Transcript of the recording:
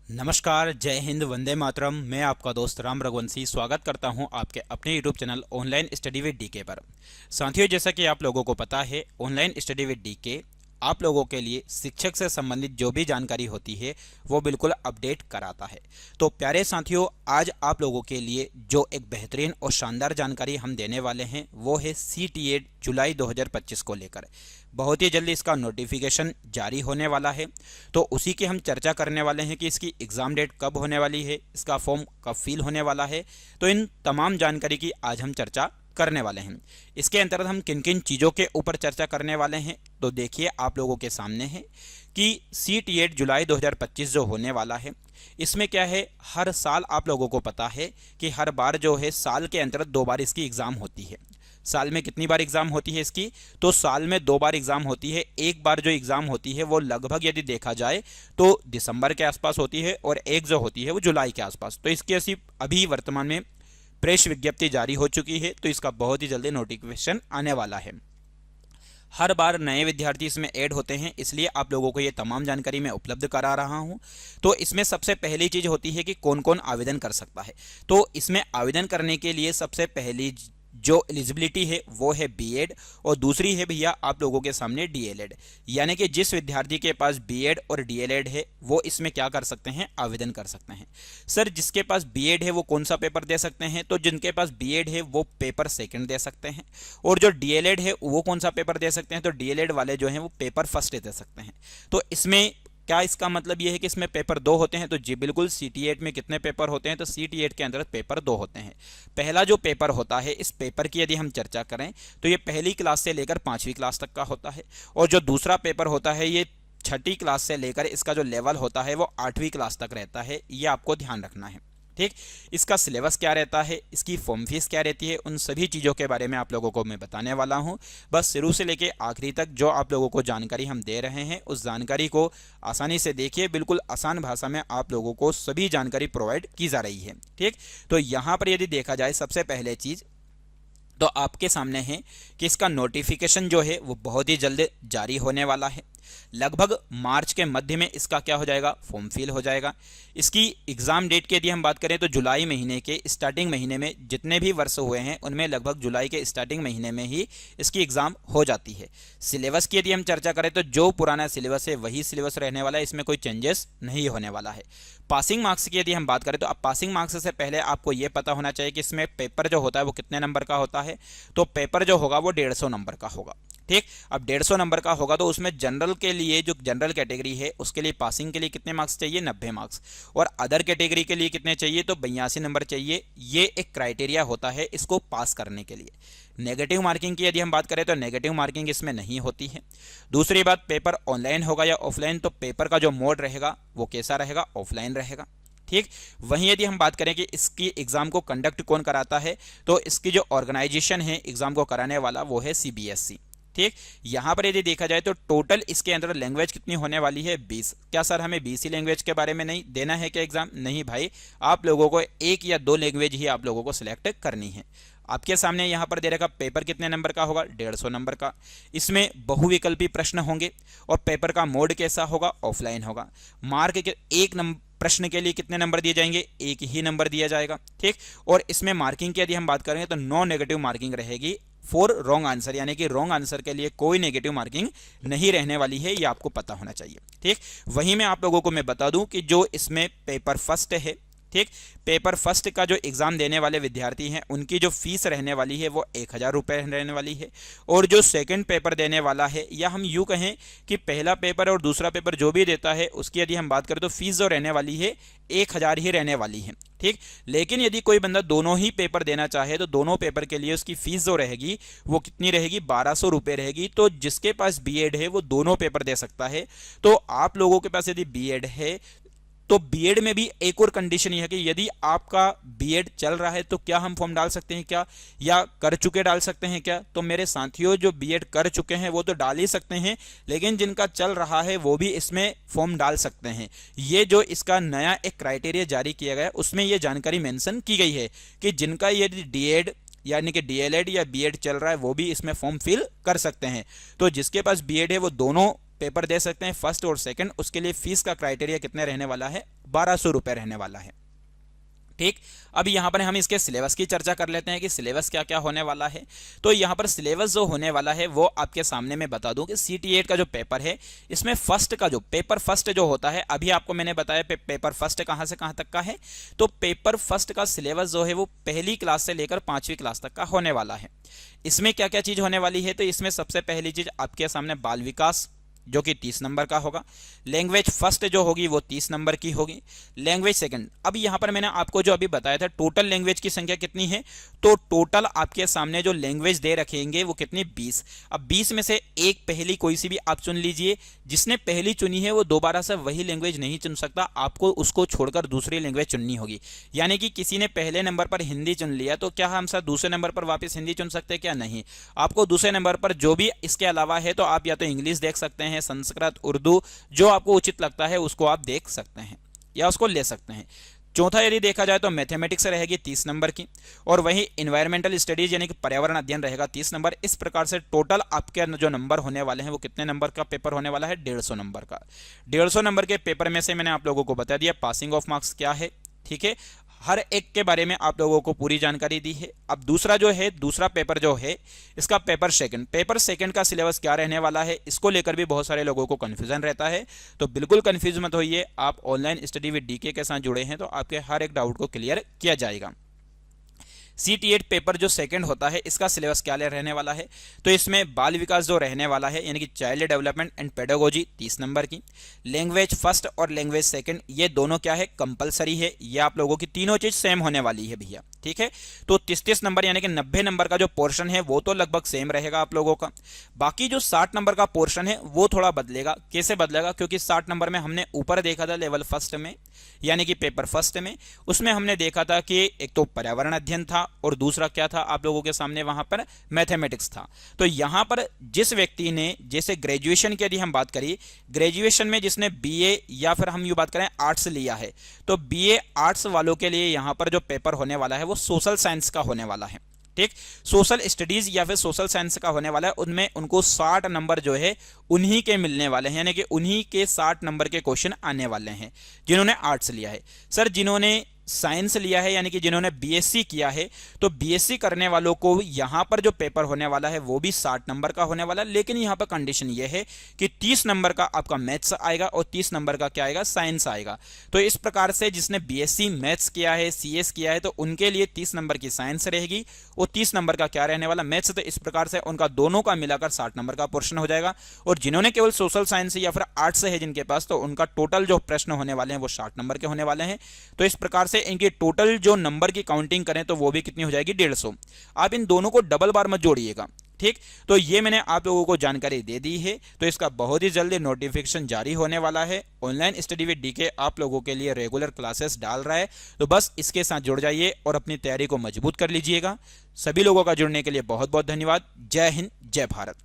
नमस्कार, जय हिंद, वंदे मातरम। मैं आपका दोस्त राम रघुवंशी स्वागत करता हूं आपके अपने YouTube channel online study with DK पर। साथियों, जैसा कि आप लोगों को पता है, ऑनलाइन स्टडी विद डीके आप लोगों के लिए शिक्षक से संबंधित जो भी जानकारी होती है वो बिल्कुल अपडेट कराता है। तो प्यारे साथियों, आज आप लोगों के लिए जो एक बेहतरीन और शानदार जानकारी हम देने वाले हैं वो है CTET जुलाई 2025 को लेकर। बहुत ही जल्दी इसका नोटिफिकेशन जारी होने वाला है, तो उसी की हम चर्चा करने वाले हैं कि इसकी एग्ज़ाम डेट कब होने वाली है, इसका फॉर्म कब फिल होने वाला है। तो इन तमाम जानकारी की आज हम चर्चा करने वाले हैं। इसके अंतर्गत हम किन किन चीज़ों के ऊपर चर्चा करने वाले हैं, तो देखिए आप लोगों के सामने है कि CTET जुलाई 2025 जो होने वाला है, इसमें क्या है, हर साल आप लोगों को पता है कि हर बार जो है साल के अंतर्गत 2 बार इसकी एग्ज़ाम होती है। साल में कितनी बार एग्ज़ाम होती है इसकी, तो साल में 2 बार एग्ज़ाम होती है। एक बार जो एग्ज़ाम होती है वो लगभग यदि देखा जाए तो दिसंबर के आसपास होती है और एक जो होती है वो जुलाई के आसपास। तो इसकी अभी वर्तमान में प्रेस विज्ञप्ति जारी हो चुकी है, तो इसका बहुत ही जल्दी नोटिफिकेशन आने वाला है। हर बार नए विद्यार्थी इसमें ऐड होते हैं, इसलिए आप लोगों को ये तमाम जानकारी मैं उपलब्ध करा रहा हूं। तो इसमें सबसे पहली चीज़ होती है कि कौन कौन आवेदन कर सकता है। तो इसमें आवेदन करने के लिए सबसे पहली जो एलिजिबिलिटी है वो है बीएड, और दूसरी है भैया आप लोगों के सामने डीएलएड। यानी कि जिस विद्यार्थी के पास बीएड और डीएलएड है वो इसमें क्या कर सकते हैं, आवेदन कर सकते हैं। सर, जिसके पास बीएड है वो कौन सा पेपर दे सकते हैं, तो जिनके पास बीएड है वो पेपर सेकंड दे सकते हैं, और जो डीएलएड है वो कौन सा पेपर दे सकते हैं, तो डीएलएड वाले जो हैं वो पेपर फर्स्ट दे सकते हैं। तो इसमें क्या इसका मतलब ये है कि इसमें पेपर 2 होते हैं, तो जी बिल्कुल। CTET में कितने पेपर होते हैं, तो CTET के अंदर पेपर 2 होते हैं। पहला जो पेपर होता है, इस पेपर की यदि हम चर्चा करें तो ये पहली क्लास से लेकर 5वीं क्लास तक का होता है, और जो दूसरा पेपर होता है ये 6ठी क्लास से लेकर इसका जो लेवल होता है वो 8वीं क्लास तक रहता है। ये आपको ध्यान रखना है, ठीक। इसका सिलेबस क्या रहता है, इसकी फॉर्म फीस क्या रहती है, उन सभी चीज़ों के बारे में आप लोगों को मैं बताने वाला हूं। बस शुरू से लेके आखिरी तक जो आप लोगों को जानकारी हम दे रहे हैं उस जानकारी को आसानी से देखिए। बिल्कुल आसान भाषा में आप लोगों को सभी जानकारी प्रोवाइड की जा रही है, ठीक। तो यहाँ पर यदि देखा जाए सबसे पहले चीज़ तो आपके सामने है कि इसका नोटिफिकेशन जो है वो बहुत ही जल्द जारी होने वाला है। लगभग मार्च के मध्य में इसका क्या हो जाएगा, फॉर्म फिल हो जाएगा। इसकी एग्ज़ाम डेट की यदि हम बात करें तो जुलाई महीने के स्टार्टिंग महीने में, जितने भी वर्ष हुए हैं उनमें लगभग जुलाई के स्टार्टिंग महीने में ही इसकी एग्ज़ाम हो जाती है। सिलेबस की यदि हम चर्चा करें तो जो पुराना सिलेबस है वही सिलेबस रहने वाला है, इसमें कोई चेंजेस नहीं होने वाला है। पासिंग मार्क्स की यदि हम बात करें तो अब पासिंग मार्क्स से पहले आपको ये पता होना चाहिए कि इसमें पेपर जो होता है वो कितने नंबर का होता है। तो पेपर जो होगा वो 150 नंबर का होगा, ठीक। अब 150 नंबर का होगा तो उसमें जनरल के लिए, जो जनरल कैटेगरी है उसके लिए पासिंग के लिए कितने मार्क्स चाहिए, 90 मार्क्स, और अदर कैटेगरी के लिए कितने चाहिए, तो 82 नंबर चाहिए। ये एक क्राइटेरिया होता है इसको पास करने के लिए। नेगेटिव मार्किंग की यदि हम बात करें तो नेगेटिव मार्किंग इसमें नहीं होती है। दूसरी बात, पेपर ऑनलाइन होगा या ऑफलाइन, तो पेपर का जो मोड रहेगा वो कैसा रहेगा, ऑफलाइन रहेगा, ठीक। वहीं यदि हम बात करें कि इसकी एग्ज़ाम को कंडक्ट कौन कराता है, तो इसकी जो ऑर्गेनाइजेशन है एग्ज़ाम को कराने वाला वो है CBSE, ठीक। यहाँ पर यदि देखा जाए तो टोटल इसके अंदर लैंग्वेज कितनी होने वाली है, 20। क्या सर हमें 20 ही लैंग्वेज के बारे में नहीं देना है क्या एग्जाम, नहीं भाई, आप लोगों को 1 या 2 लैंग्वेज ही आप लोगों को सिलेक्ट करनी है। आपके सामने यहाँ पर दे रखा पेपर कितने नंबर का होगा, 150 नंबर का। इसमें बहुविकल्पी प्रश्न होंगे, और पेपर का मोड कैसा होगा, ऑफलाइन होगा। मार्क के एक प्रश्न के लिए कितने नंबर दिए जाएंगे, 1 ही नंबर दिया जाएगा, ठीक। और इसमें मार्किंग की यदि हम बात करेंगे तो नो नेगेटिव मार्किंग रहेगी फॉर रॉन्ग आंसर, यानी कि रॉन्ग आंसर के लिए कोई नेगेटिव मार्किंग नहीं रहने वाली है, ये आपको पता होना चाहिए, ठीक। वहीं मैं आप लोगों को मैं बता दूं कि जो इसमें पेपर फर्स्ट है, ठीक, पेपर फर्स्ट का जो एग्ज़ाम देने वाले विद्यार्थी हैं उनकी जो फीस रहने वाली है वो 1000 रुपये रहने वाली है। और जो सेकंड पेपर देने वाला है, या हम यूँ कहें कि पहला पेपर और दूसरा पेपर जो भी देता है उसकी यदि हम बात करें तो फीस जो रहने वाली है 1000 ही रहने वाली है, ठीक। लेकिन यदि कोई बंदा दोनों ही पेपर देना चाहे तो दोनों पेपर के लिए उसकी फीस जो रहेगी वो कितनी रहेगी, 1200 रुपये रहेगी। तो जिसके पास बीएड है वो दोनों पेपर दे सकता है। तो आप लोगों के पास यदि बीएड है तो बीएड में भी एक और कंडीशन ये है कि यदि आपका बीएड चल रहा है तो क्या हम फॉर्म डाल सकते हैं क्या, या कर चुके डाल सकते हैं क्या। तो मेरे साथियों, जो बीएड कर चुके हैं वो तो डाल ही सकते हैं, लेकिन जिनका चल रहा है वो भी इसमें फॉर्म डाल सकते हैं। ये जो इसका नया एक क्राइटेरिया जारी किया गया उसमें ये जानकारी मेंशन की गई है कि जिनका यदि डीएड यानी कि डीएलएड या बीएड चल रहा है वो भी इसमें फॉर्म फिल कर सकते हैं। तो जिसके पास बीएड है वो दोनों पेपर दे सकते हैं फर्स्ट और सेकंड। उसके लिए फीस का क्राइटेरिया कितने रहने वाला है, 1200 रुपये रहने वाला है। ठीक, अब यहाँ पर हम इसके सिलेबस की चर्चा कर लेते हैं कि सिलेबस क्या क्या होने वाला है। तो यहाँ पर सिलेबस जो होने वाला है वो आपके सामने मैं बता दूं कि CT8 का जो पेपर है, इसमें फर्स्ट का जो पेपर फर्स्ट जो होता है, अभी आपको मैंने बताया पेपर फर्स्ट कहाँ से कहाँ तक का है। तो पेपर फर्स्ट का सिलेबस जो है वो पहली क्लास से लेकर 5वीं क्लास तक का होने वाला है। इसमें क्या क्या चीज़ होने वाली है, तो इसमें सबसे पहली चीज़ आपके सामने बाल विकास जो कि 30 नंबर का होगा। लैंग्वेज फर्स्ट जो होगी वो 30 नंबर की होगी। लैंग्वेज सेकंड, अब यहाँ पर मैंने आपको जो अभी बताया था टोटल लैंग्वेज की संख्या कितनी है, तो टोटल आपके सामने जो लैंग्वेज दे रखेंगे वो कितनी, 20। अब 20 में से एक पहली कोई सी भी आप चुन लीजिए। जिसने पहली चुनी है वो दोबारा से वही लैंग्वेज नहीं चुन सकता, आपको उसको छोड़कर दूसरी लैंग्वेज चुननी होगी। यानी कि किसी ने पहले नंबर पर हिंदी चुन लिया तो क्या हम सर दूसरे नंबर पर वापस हिंदी चुन सकते हैं, क्या नहीं। आपको दूसरे नंबर पर जो भी इसके अलावा है तो आप या तो इंग्लिश देख सकते हैं, संस्कृत, उर्दू, जो आपको उचित लगता है उसको आप देख सकते हैं या उसको ले सकते हैं। चौथा यदि देखा जाए तो मैथमेटिक्स रहेगी 30 नंबर की, और वही इन्वायरमेंटल स्टडीज यानी कि पर्यावरण अध्ययन रहेगा 30 नंबर। इस प्रकार से टोटल आपके जो नंबर होने वाले हैं वो कितने नंबर का पेपर होने वाला है, 150 नंबर का। 150 नंबर के पेपर में से मैंने आप लोगों को बता दिया पासिंग ऑफ मार्क्स क्या है। ठीक है, हर एक के बारे में आप लोगों को पूरी जानकारी दी है। अब दूसरा जो है, दूसरा पेपर जो है इसका पेपर सेकंड का सिलेबस क्या रहने वाला है, इसको लेकर भी बहुत सारे लोगों को कन्फ्यूजन रहता है। तो बिल्कुल कन्फ्यूज मत होइए, आप ऑनलाइन स्टडी विद डीके के साथ जुड़े हैं तो आपके हर एक डाउट को क्लियर किया जाएगा। CT8 पेपर जो सेकंड होता है इसका सिलेबस क्या रहने वाला है, तो इसमें बाल विकास जो रहने वाला है यानी कि child development and pedagogy 30 number की। लैंग्वेज फर्स्ट और लैंग्वेज सेकंड ये दोनों क्या है, कंपलसरी है। ये आप लोगों की तीनों चीज सेम होने वाली है भैया। ठीक है, तो 30 नंबर यानी कि 90 नंबर का जो पोर्शन है वो तो लगभग सेम रहेगा आप लोगों का। बाकी जो 60 नंबर का पोर्शन है वो थोड़ा बदलेगा। कैसे बदलेगा, क्योंकि 60 नंबर में हमने ऊपर देखा था लेवल फर्स्ट में यानी कि पेपर फर्स्ट में, उसमें हमने देखा था कि एक तो पर्यावरण अध्ययन था और दूसरा क्या था आप लोगों के सामने वहां पर मैथमेटिक्स था। तो यहां पर जिस व्यक्ति ने, जैसे ग्रेजुएशन की यदि हम बात करिए, ग्रेजुएशन में जिसने BA या फिर हम यूं बात करें आर्ट्स लिया है, तो BA आर्ट्स वालों के लिए यहां पर जो पेपर होने वाला है वो सोशल साइंस का होने वाला है। ठीक, सोशल स्टडीज या फिर सोशल साइंस का होने वाला है। उनमें उनको 60 नंबर जो है उन्हीं के मिलने वाले हैं, यानी कि उन्हीं के 60 नंबर के क्वेश्चन आने वाले हैं जिन्होंने आर्ट्स लिया है। सर जिन्होंने साइंस लिया है यानी कि जिन्होंने BSc किया है, तो BSc करने वालों को यहां पर जो पेपर होने वाला है वो भी 60 नंबर का होने वाला है। लेकिन यहां पर कंडीशन ये है कि 30 नंबर का आपका मैथ्स आएगा और 30 नंबर का क्या आएगा, साइंस आएगा। तो इस प्रकार से जिसने BSc मैथ्स किया है, CS किया है, तो उनके लिए 30 नंबर की साइंस रहेगी और 30 नंबर का क्या रहने वाला, मैथ्स। तो इस प्रकार से उनका दोनों का मिलाकर 60 नंबर का पोर्शन हो जाएगा। और जिन्होंने केवल सोशल साइंस या फिर आर्ट्स है जिनके पास, तो उनका टोटल जो प्रश्न होने वाले हैं वो 60 नंबर के होने वाले हैं। तो इस प्रकार से इनकी टोटल जो नंबर की काउंटिंग करें तो वो भी कितनी हो जाएगी, 150। आप इन दोनों को डबल बार मत जोड़िएगा। ठीक, तो ये मैंने आप लोगों को जानकारी दे दी है। तो इसका बहुत ही जल्दी नोटिफिकेशन जारी होने वाला है। ऑनलाइन स्टडी विद डीके आप लोगों के लिए रेगुलर क्लासेस डाल रहा है, तो बस इसके साथ जुड़ जाइए और अपनी तैयारी को मजबूत कर लीजिएगा। सभी लोगों का जुड़ने के लिए बहुत बहुत धन्यवाद। जय हिंद, जय भारत।